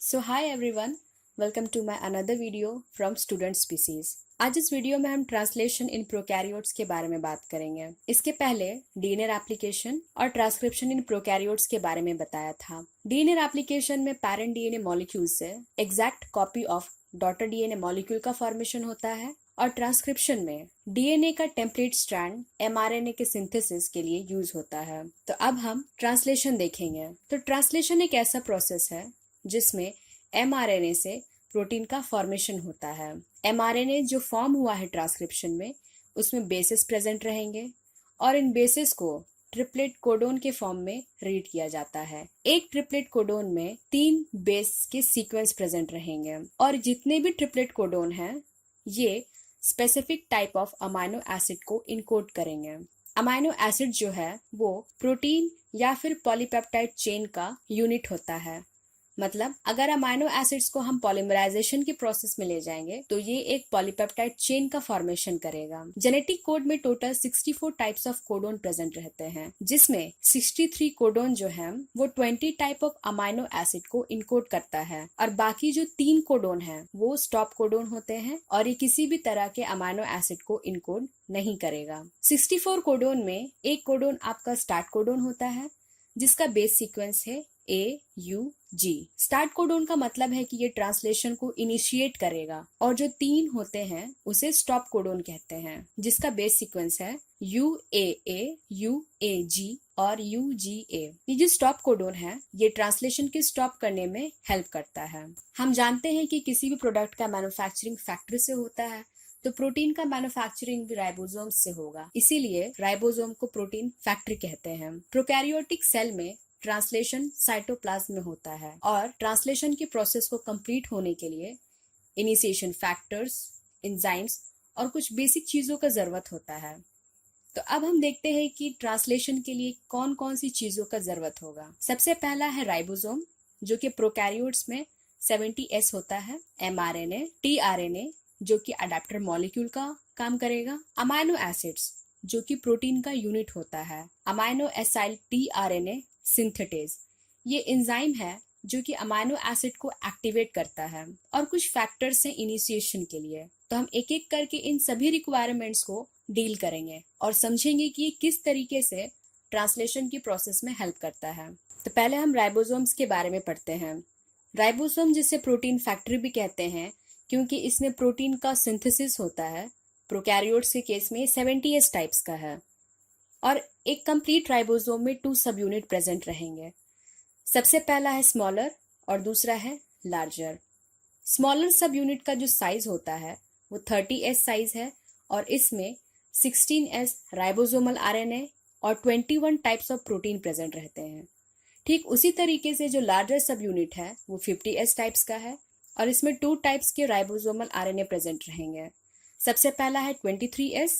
So hi everyone, welcome to my another video from student species. आज इस video में हम ट्रांसलेशन इन प्रोकैरियोट्स के बारे में बात करेंगे। इसके पहले डीएनए एप्लीकेशन और ट्रांसक्रिप्शन इन प्रोकैरियोट्स के बारे में बताया था। डीएनए एप्लीकेशन में पेरेंट डीएनए मॉलिक्यूल से exact copy of daughter DNA molecule का फॉर्मेशन होता है और ट्रांसक्रिप्शन में डीएनए का टेम्पलेट स्ट्रैंड एमआरएनए के सिंथेसिस के लिए यूज होता है। तो अब हम ट्रांसलेशन देखेंगे। तो ट्रांसलेशन एक ऐसा प्रोसेस है जिसमें एमआरएनए से प्रोटीन का फॉर्मेशन होता है। एमआरएनए जो फॉर्म हुआ है ट्रांसक्रिप्शन में, उसमें बेसेस प्रेजेंट रहेंगे और इन बेसेस को ट्रिपलेट कोडोन के फॉर्म में रीड किया जाता है। एक ट्रिपलेट कोडोन में 3 बेस के सीक्वेंस प्रेजेंट रहेंगे और जितने भी ट्रिपलेट कोडोन हैं ये specific type of amino acid को इनकोड करेंगे। अमाइनो एसिड जो है वो प्रोटीन या फिर पॉलीपेप्टाइड चेन का यूनिट होता है। मतलब अगर अमाइनो एसिड्स को हम पॉलीमराइजेशन के प्रोसेस में ले जाएंगे तो ये एक पॉलीपेप्टाइड चेन का फॉर्मेशन करेगा। जेनेटिक कोड में total 64 types of codon present रहते हैं, जिसमें 63 कोडोन जो है वो 20 टाइप ऑफ अमाइनो एसिड को इनकोड करता है और बाकी जो 3 कोडोन है वो स्टॉप कोडोन होते हैं और ये किसी भी तरह के अमाइनो एसिड को इनकोड नहीं करेगा। 64 कोडोन में एक कोडोन आपका स्टार्ट कोडोन होता है जिसका बेस सीक्वेंस है AUG। स्टार्ट कोडोन का मतलब है कि ये ट्रांसलेशन को इनिशिएट करेगा और जो 3 होते हैं उसे स्टॉप कोडोन कहते हैं जिसका बेस सीक्वेंस है UAA, UAG और UGA। ये जो स्टॉप कोडोन है ये ट्रांसलेशन के स्टॉप करने में हेल्प करता है। हम जानते हैं कि किसी भी प्रोडक्ट का मैन्युफैक्चरिंग फैक्ट्री से होता है तो प्रोटीन का मैन्युफैक्चरिंग भी राइबोसोम से होगा, इसीलिए राइबोसोम को प्रोटीन फैक्ट्री कहते हैं। प्रोकैरियोटिक सेल में ट्रांसलेशन साइटोप्लाज्म में होता है और ट्रांसलेशन के प्रोसेस को कंप्लीट होने के लिए इनिशिएशन फैक्टर्स, एंजाइम्स और कुछ बेसिक चीजों का जरूरत होता है। तो अब हम देखते हैं कि ट्रांसलेशन के लिए कौन कौन सी चीजों का जरूरत होगा। सबसे पहला है राइबोसोम जो कि प्रोकैरियोट्स में 70S होता है, mRNA, tRNA जो कि अडेप्टर मॉलिक्यूल का काम करेगा, अमाइनो एसिड्स जो कि प्रोटीन का यूनिट होता है, अमाइनो एसाइल tRNA सिंथेटेज ये एंजाइम है जो कि अमाइनो एसिड को एक्टिवेट करता है और कुछ फैक्टर्स हैं इनिशिएशन के लिए। तो हम एक एक करके इन सभी रिक्वायरमेंट्स को डील करेंगे और समझेंगे कि ये किस तरीके से ट्रांसलेशन की प्रोसेस में हेल्प करता है। तो पहले हम राइबोसोम्स के बारे में पढ़ते हैं। राइबोसोम जिसे प्रोटीन फैक्ट्री भी कहते हैं क्योंकि इसमें प्रोटीन का सिंथेसिस होता है। प्रोकैरियोट्स के केस में 70S टाइप्स का है और एक कंप्लीट राइबोसोम में 2 सब यूनिट प्रेजेंट रहेंगे। सबसे पहला है स्मॉलर और दूसरा है लार्जर। स्मॉलर सब यूनिट का जो साइज होता है वो 30S साइज है और इसमें 16S राइबोसोमल RNA और 21 टाइप्स ऑफ प्रोटीन प्रेजेंट रहते हैं। ठीक उसी तरीके से जो लार्जर सब यूनिट है वो 50S टाइप्स का है और इसमें 2 टाइप्स के राइबोसोमल RNA प्रेजेंट रहेंगे। सबसे पहला है 23S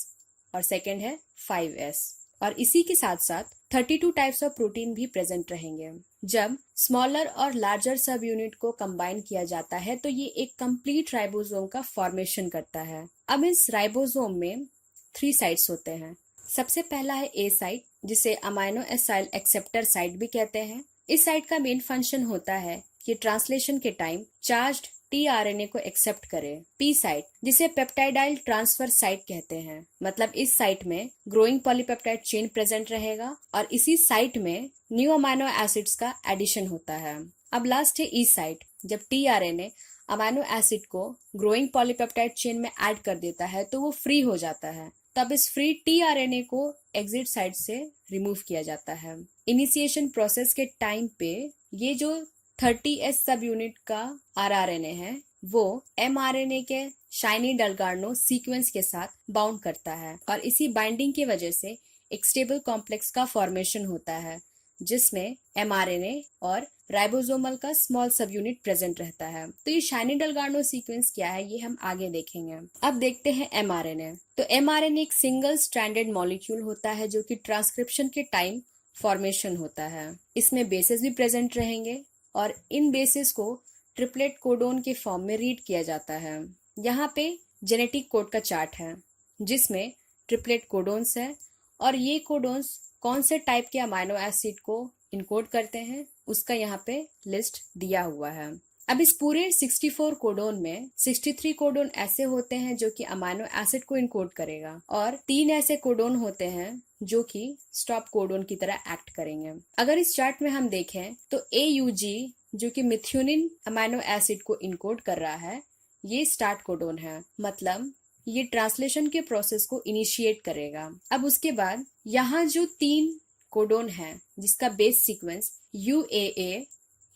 और सेकेंड है 5S और इसी के साथ साथ 32 टाइप्स ऑफ प्रोटीन भी प्रेजेंट रहेंगे। जब स्मॉलर और लार्जर सब यूनिट को कंबाइन किया जाता है तो ये एक कंप्लीट राइबोसोम का फॉर्मेशन करता है। अब इस राइबोसोम में 3 साइट्स होते हैं। सबसे पहला है A साइट जिसे अमाइनो एसाइल एक्सेप्टर साइट भी कहते हैं। इस साइट का मेन फंक्शन होता है कि ट्रांसलेशन के टाइम चार्ज्ड tRNA को एक्सेप्ट करे। P साइट जिसे पेप्टाइडाइल ट्रांसफर साइट कहते हैं, मतलब इस साइट में ग्रोइंग पॉलीपेप्टाइड चेन प्रेजेंट रहेगा और इसी साइट में न्यू अमाइनो एसिड्स का एडिशन होता है। अब लास्ट है E साइट। जब tRNA अमाइनो एसिड को ग्रोइंग पॉलीपेप्टाइड चेन में ऐड कर देता है तो वो फ्री हो जाता है, तब इस फ्री tRNA को एग्जिट साइट से रिमूव किया जाता है। इनिशिएशन प्रोसेस के टाइम पे ये जो 30S सब यूनिट का rRNA है वो mRNA के शाइनी डलगार्नो सीक्वेंस के साथ बाउंड करता है और इसी बाइंडिंग की वजह से एक स्टेबल कॉम्प्लेक्स का फॉर्मेशन होता है जिसमें mRNA और राइबोसोमल का स्मॉल सब यूनिट प्रेजेंट रहता है। तो ये शाइनी डलगार्नो सीक्वेंस क्या है ये हम आगे देखेंगे। अब देखते हैं mRNA। तो mRNA एक सिंगल स्ट्रैंडेड मॉलिक्यूल होता है जो कि ट्रांसक्रिप्शन के टाइम फॉर्मेशन होता है। इसमें बेसेस भी प्रेजेंट रहेंगे और इन बेसिस को ट्रिपलेट कोडोन के फॉर्म में रीड किया जाता है। यहाँ पे जेनेटिक कोड का चार्ट है जिसमें ट्रिपलेट कोडोन्स है और ये कोडोन्स कौन से टाइप के अमाइनो एसिड को इनकोड करते हैं उसका यहाँ पे लिस्ट दिया हुआ है। अब इस पूरे 64 कोडोन में 63 कोडोन ऐसे होते हैं जो कि अमाइनो एसिड को इनकोड करेगा और 3 ऐसे कोडोन होते हैं जो कि स्टॉप कोडोन की तरह एक्ट करेंगे। अगर इस चार्ट में हम देखें तो AUG जो कि मिथ्योनिन अमाइनो एसिड को इनकोड कर रहा है, ये स्टार्ट कोडोन है, मतलब ये ट्रांसलेशन के प्रोसेस को इनिशिएट करेगा। अब उसके बाद यहाँ जो 3 कोडोन है जिसका base sequence UAA,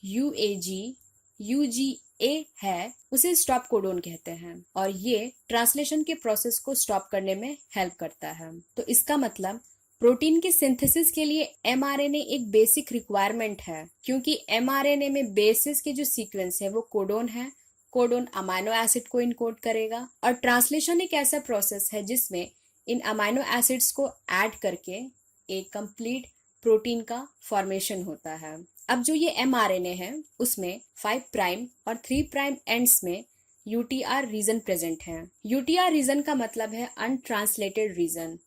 UAG, UGA है, उसे स्टॉप कोडोन कहते हैं और ये ट्रांसलेशन के प्रोसेस को स्टॉप करने में हेल्प करता है। तो इसका मतलब प्रोटीन के सिंथेसिस के लिए mRNA एक बेसिक रिक्वायरमेंट है, क्योंकि mRNA में बेसिस के जो सीक्वेंस है वो कोडोन है। कोडोन अमाइनो एसिड को इनकोड करेगा और ट्रांसलेशन एक ऐसा प्रोसेस है जिसमें इन अमाइनो एसिड्स को ऐड करके एक कंप्लीट प्रोटीन का फॉर्मेशन होता है। अब जो ये mRNA है उसमें 5 प्राइम और 3 प्राइम एंड्स में UTR रीजन प्रेजेंट है। UTR रीजन का मतलब है अनट्रांसलेटेड रीजन,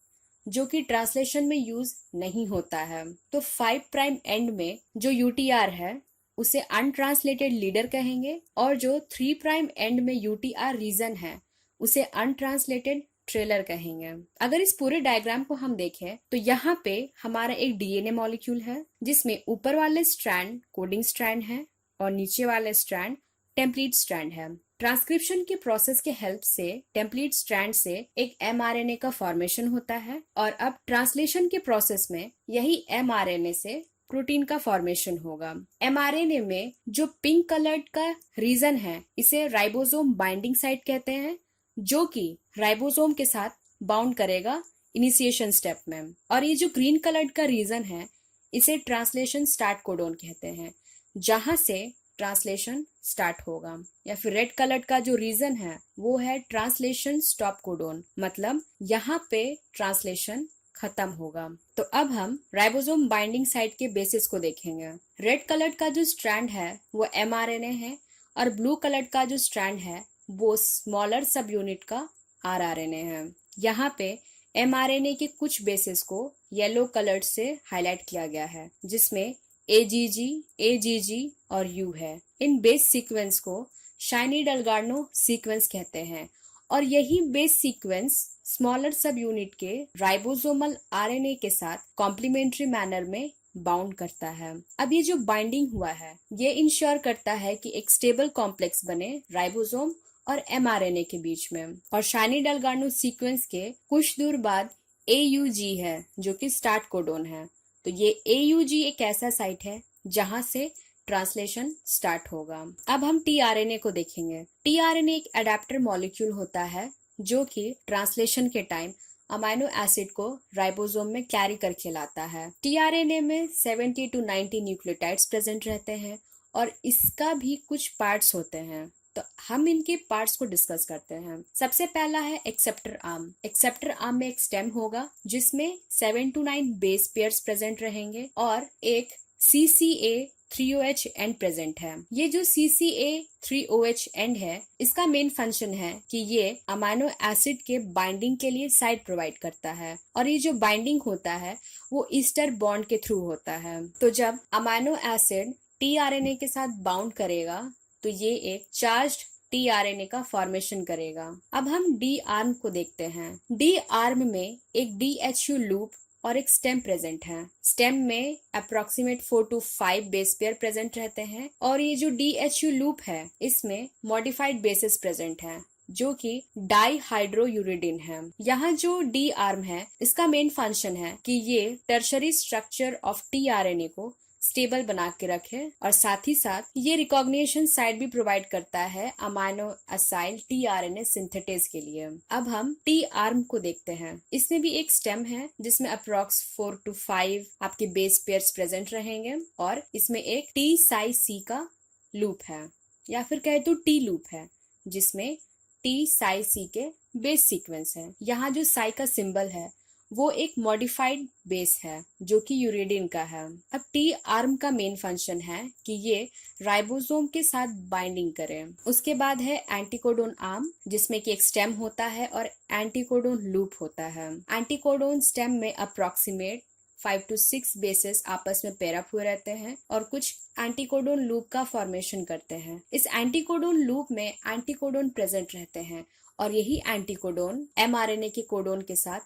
जो कि ट्रांसलेशन में यूज नहीं होता है। तो 5 प्राइम एंड में जो UTR है उसे अनट्रांसलेटेड लीडर कहेंगे और जो 3 प्राइम एंड में UTR रीजन है उसे अनट्रांसलेटेड ट्रेलर कहेंगे। अगर इस पूरे डायग्राम को हम देखें तो यहाँ पे हमारा एक DNA मॉलिक्यूल है जिसमें ऊपर वाले स्ट्रैंड कोडिंग स्ट्रैंड है और नीचे वाले स्ट्रैंड टेम्पलेट स्ट्रैंड है। ट्रांसक्रिप्शन के प्रोसेस के हेल्प से टेम्पलेट स्ट्रैंड से एक mRNA का फॉर्मेशन होता है और अब ट्रांसलेशन के प्रोसेस में यही mRNA से प्रोटीन का फॉर्मेशन होगा। mRNA में जो पिंक कलर्ड का रीजन है इसे राइबोसोम बाइंडिंग साइट कहते हैं, जो कि राइबोसोम के साथ बाउंड करेगा इनिशिएशन स्टेप में। और ये जो ग्रीन कलर्ड का रीजन है इसे ट्रांसलेशन स्टार्ट कोडोन कहते हैं, जहां से ट्रांसलेशन स्टार्ट होगा। या फिर रेड कलर्ड का जो रीजन है वो है ट्रांसलेशन स्टॉप कोडोन, मतलब यहाँ पे ट्रांसलेशन खत्म होगा। तो अब हम राइबोसोम बाइंडिंग साइट के बेसिस को देखेंगे। रेड कलर्ड का जो स्ट्रैंड है वो mRNA है और ब्लू कलर्ड का जो स्ट्रैंड है वो स्मॉलर सब यूनिट का rRNA है। यहाँ पे mRNA के कुछ बेसिस को येलो कलर्ड से हाईलाइट किया गया है, जिसमें AGG, AGG और U है। इन बेस सीक्वेंस को शाइनी डलगार्नो सीक्वेंस कहते हैं और यही बेस सीक्वेंस स्मॉलर सब यूनिट के राइबोसोमल RNA के साथ कॉम्प्लीमेंट्री मैनर में बाउंड करता है। अब ये जो बाइंडिंग हुआ है ये इंश्योर करता है कि एक स्टेबल कॉम्प्लेक्स बने राइबोसोम और mRNA के बीच में। और शाइनी डलगार्नो सीक्वेंस के कुछ दूर बाद AUG है जो कि स्टार्ट कोडोन है। तो ये AUG एक ऐसा साइट है जहां से ट्रांसलेशन स्टार्ट होगा। अब हम tRNA को देखेंगे। tRNA एक एडेप्टर मॉलिक्यूल होता है जो कि ट्रांसलेशन के टाइम अमाइनो एसिड को राइबोसोम में कैरी करके लाता है। tRNA में 70 to 90 न्यूक्लियोटाइड्स प्रेजेंट रहते हैं और इसका भी कुछ पार्ट्स होते हैं। तो हम इनके पार्ट्स को डिस्कस करते हैं। सबसे पहला है एक्सेप्टर आर्म। एक्सेप्टर आर्म में एक स्टेम होगा जिसमें 7 to 9 बेस पेयर्स प्रेजेंट रहेंगे और एक CCA3OH एंड प्रेजेंट है। ये जो CCA3OH एंड है इसका मेन फंक्शन है कि ये अमाइनो एसिड के बाइंडिंग के लिए साइट प्रोवाइड करता है और ये जो बाइंडिंग होता है वो ईस्टर बॉन्ड के थ्रू होता है। तो जब अमाइनो एसिड tRNA के साथ बाउंड करेगा तो ये एक चार्ज्ड tRNA का फॉर्मेशन करेगा। अब हम D आर्म को देखते हैं। D आर्म में एक DHU लूप और एक स्टेम प्रेजेंट है। स्टेम में approximate 4 to 5 base pair present रहते हैं और ये जो DHU लूप है इसमें मॉडिफाइड बेसिस प्रेजेंट है जो कि डाईहाइड्रोयूरिडिन है। यहाँ जो D आर्म है इसका मेन फंक्शन है कि ये टर्शरी स्ट्रक्चर ऑफ tRNA को स्टेबल बना के रखे और साथ ही साथ ये रिकॉग्निशन साइट भी प्रोवाइड करता है अमाइनो असाइल tRNA सिंथेटेज के लिए। अब हम T आर्म को देखते हैं। इसमें भी एक स्टेम है जिसमें अप्रोक्स 4 to 5 आपके बेस पेयर्स प्रेजेंट रहेंगे और इसमें एक T-Psi-C का लूप है या फिर कहे तो T लूप है जिसमें T-Psi-C के बेस सीक्वेंस है। यहाँ जो साई का सिंबल है वो एक मॉडिफाइड बेस है जो कि यूरिडिन का है। अब T आर्म का मेन फंक्शन है कि ये राइबोसोम के साथ बाइंडिंग करे। उसके बाद है एंटीकोडोन आर्म जिसमें कि एक स्टेम होता है और एंटीकोडोन लूप होता है। एंटीकोडोन स्टेम में अप्रोक्सीमेट 5 to 6 बेसेस आपस में पेयर अप हुए रहते हैं और कुछ एंटीकोडोन लूप का फॉर्मेशन करते हैं। इस एंटीकोडोन लूप में एंटीकोडोन प्रेजेंट रहते हैं और यही एंटीकोडोन एमआरएनए के कोडोन के साथ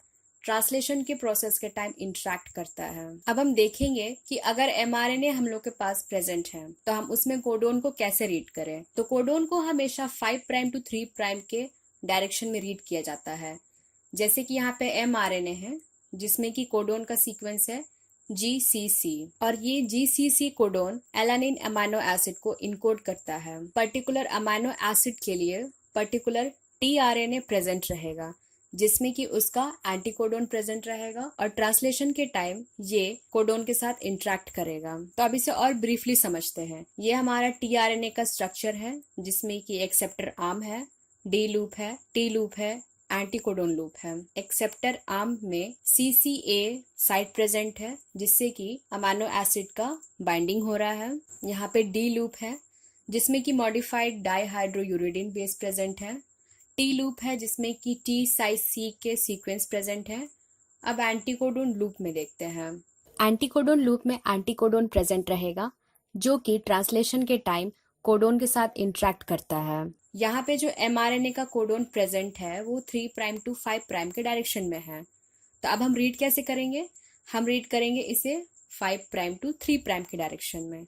ट्रांसलेशन के प्रोसेस के टाइम इंटरेक्ट करता है। अब हम देखेंगे कि अगर एमआरएनए हम लोग के पास प्रेजेंट है तो हम उसमें कोडोन को कैसे रीड करें। तो कोडोन को हमेशा 5 प्राइम टू 3 प्राइम के डायरेक्शन में रीड किया जाता है। जैसे कि यहाँ पे एमआरएनए है जिसमें कि कोडोन का सीक्वेंस है GCC और ये GCC codon alanine amino acid को इनकोड करता है। पर्टिकुलर अमाइनो एसिड के लिए पर्टिकुलर tRNA प्रेजेंट रहेगा जिसमें कि उसका एंटीकोडोन प्रेजेंट रहेगा और ट्रांसलेशन के टाइम ये कोडोन के साथ इंटरेक्ट करेगा। तो अब इसे और ब्रीफली समझते हैं। ये हमारा tRNA का स्ट्रक्चर है जिसमें कि एक्सेप्टर आर्म है, D लूप है, T लूप है, एंटीकोडोन लूप है। एक्सेप्टर आर्म में CCA साइट प्रेजेंट है जिससे कि अमाइनो एसिड का बाइंडिंग हो रहा है। यहाँ पे D लूप है जिसमें कि मॉडिफाइड डाईहाइड्रोयूरिडीन बेस प्रेजेंट है। T लूप है जिसमें कि T साइट C के सीक्वेंस प्रेजेंट है। अब एंटीकोडोन लूप में देखते हैं। एंटीकोडोन लूप में एंटीकोडोन प्रेजेंट रहेगा जो कि ट्रांसलेशन के टाइम कोडोन के साथ इंटरेक्ट करता है। यहाँ पे जो mRNA का कोडोन प्रेजेंट है वो 3 प्राइम टू 5 प्राइम के डायरेक्शन में है। तो अब हम रीड कैसे करेंगे? हम रीड करेंगे इसे 5 प्राइम टू 3 प्राइम के डायरेक्शन में।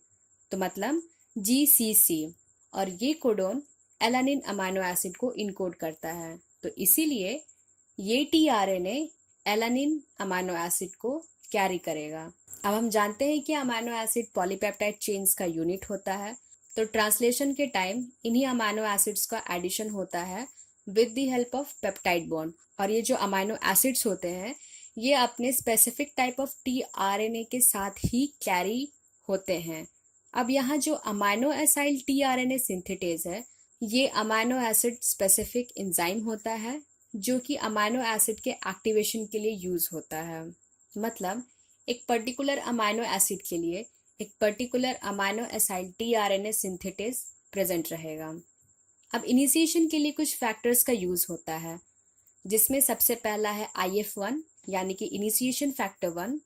तो मतलब GCC और ये कोडोन एलानिन अमाइनो एसिड को इनकोड करता है। तो इसीलिए ये tRNA एलानिन अमाइनो एसिड को कैरी करेगा। अब हम जानते हैं कि अमाइनो एसिड पॉलीपेप्टाइड चेन्स का यूनिट होता है। तो ट्रांसलेशन के टाइम इन्हीं अमाइनो एसिड्स का एडिशन होता है with the help of peptide bond और ये जो अमाइनो एसिड्स होते हैं ये अपने स्पेसिफिक टाइप ऑफ tRNA के साथ ही कैरी होते हैं। अब यहाँ जो अमाइनो एसाइल tRNA सिंथेटेज है ये अमाइनो एसिड स्पेसिफिक एंजाइम होता है जो कि अमाइनो एसिड के एक्टिवेशन के लिए यूज होता है। मतलब एक पर्टिकुलर अमाइनो एसिड के लिए एक particular amino acyl tRNA synthetase present रहेगा। अब इनिशिएशन के लिए कुछ फैक्टर्स का यूज होता है जिसमें सबसे पहला है IF1 यानी कि इनिशिएशन फैक्टर 1।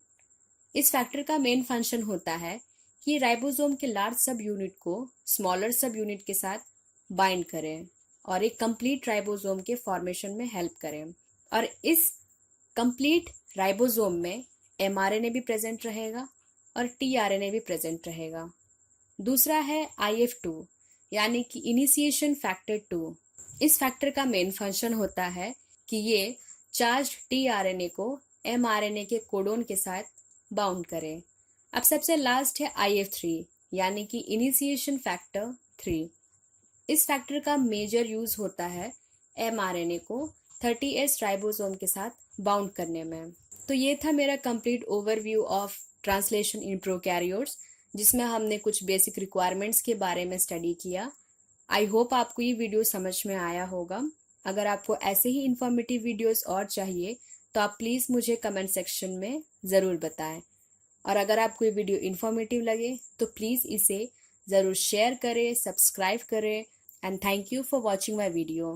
इस फैक्टर का मेन फंक्शन होता है कि राइबोसोम के लार्ज सब यूनिट को स्मॉलर सब यूनिट के साथ बाइंड करें और एक कंप्लीट राइबोसोम के फॉर्मेशन में हेल्प करें। और इस कंप्लीट राइबोसोम में mRNA भी प्रेजेंट रहेगा और tRNA भी प्रेजेंट रहेगा। दूसरा है IF2 यानी कि इनिशिएशन फैक्टर 2। इस फैक्टर का मेन फंक्शन होता है कि ये चार्ज tRNA को mRNA के कोडोन के साथ बाउंड करे। अब सबसे लास्ट है IF3 यानी कि इनिशिएशन फैक्टर 3। इस फैक्टर का मेजर यूज होता है mRNA को 30S राइबोसोम के साथ बाउंड करने में। तो ये था मेरा complete overview of translation in prokaryotes जिसमें हमने कुछ बेसिक रिक्वायरमेंट्स के बारे में स्टडी किया। आई होप आपको ये वीडियो समझ में आया होगा। अगर आपको ऐसे ही इंफॉर्मेटिव वीडियोस और चाहिए तो आप प्लीज़ मुझे कमेंट सेक्शन में ज़रूर बताएं। और अगर आपको ये वीडियो इंफॉर्मेटिव लगे तो प्लीज़ इसे ज़रूर शेयर करें, सब्सक्राइब करें and thank you for watching my video.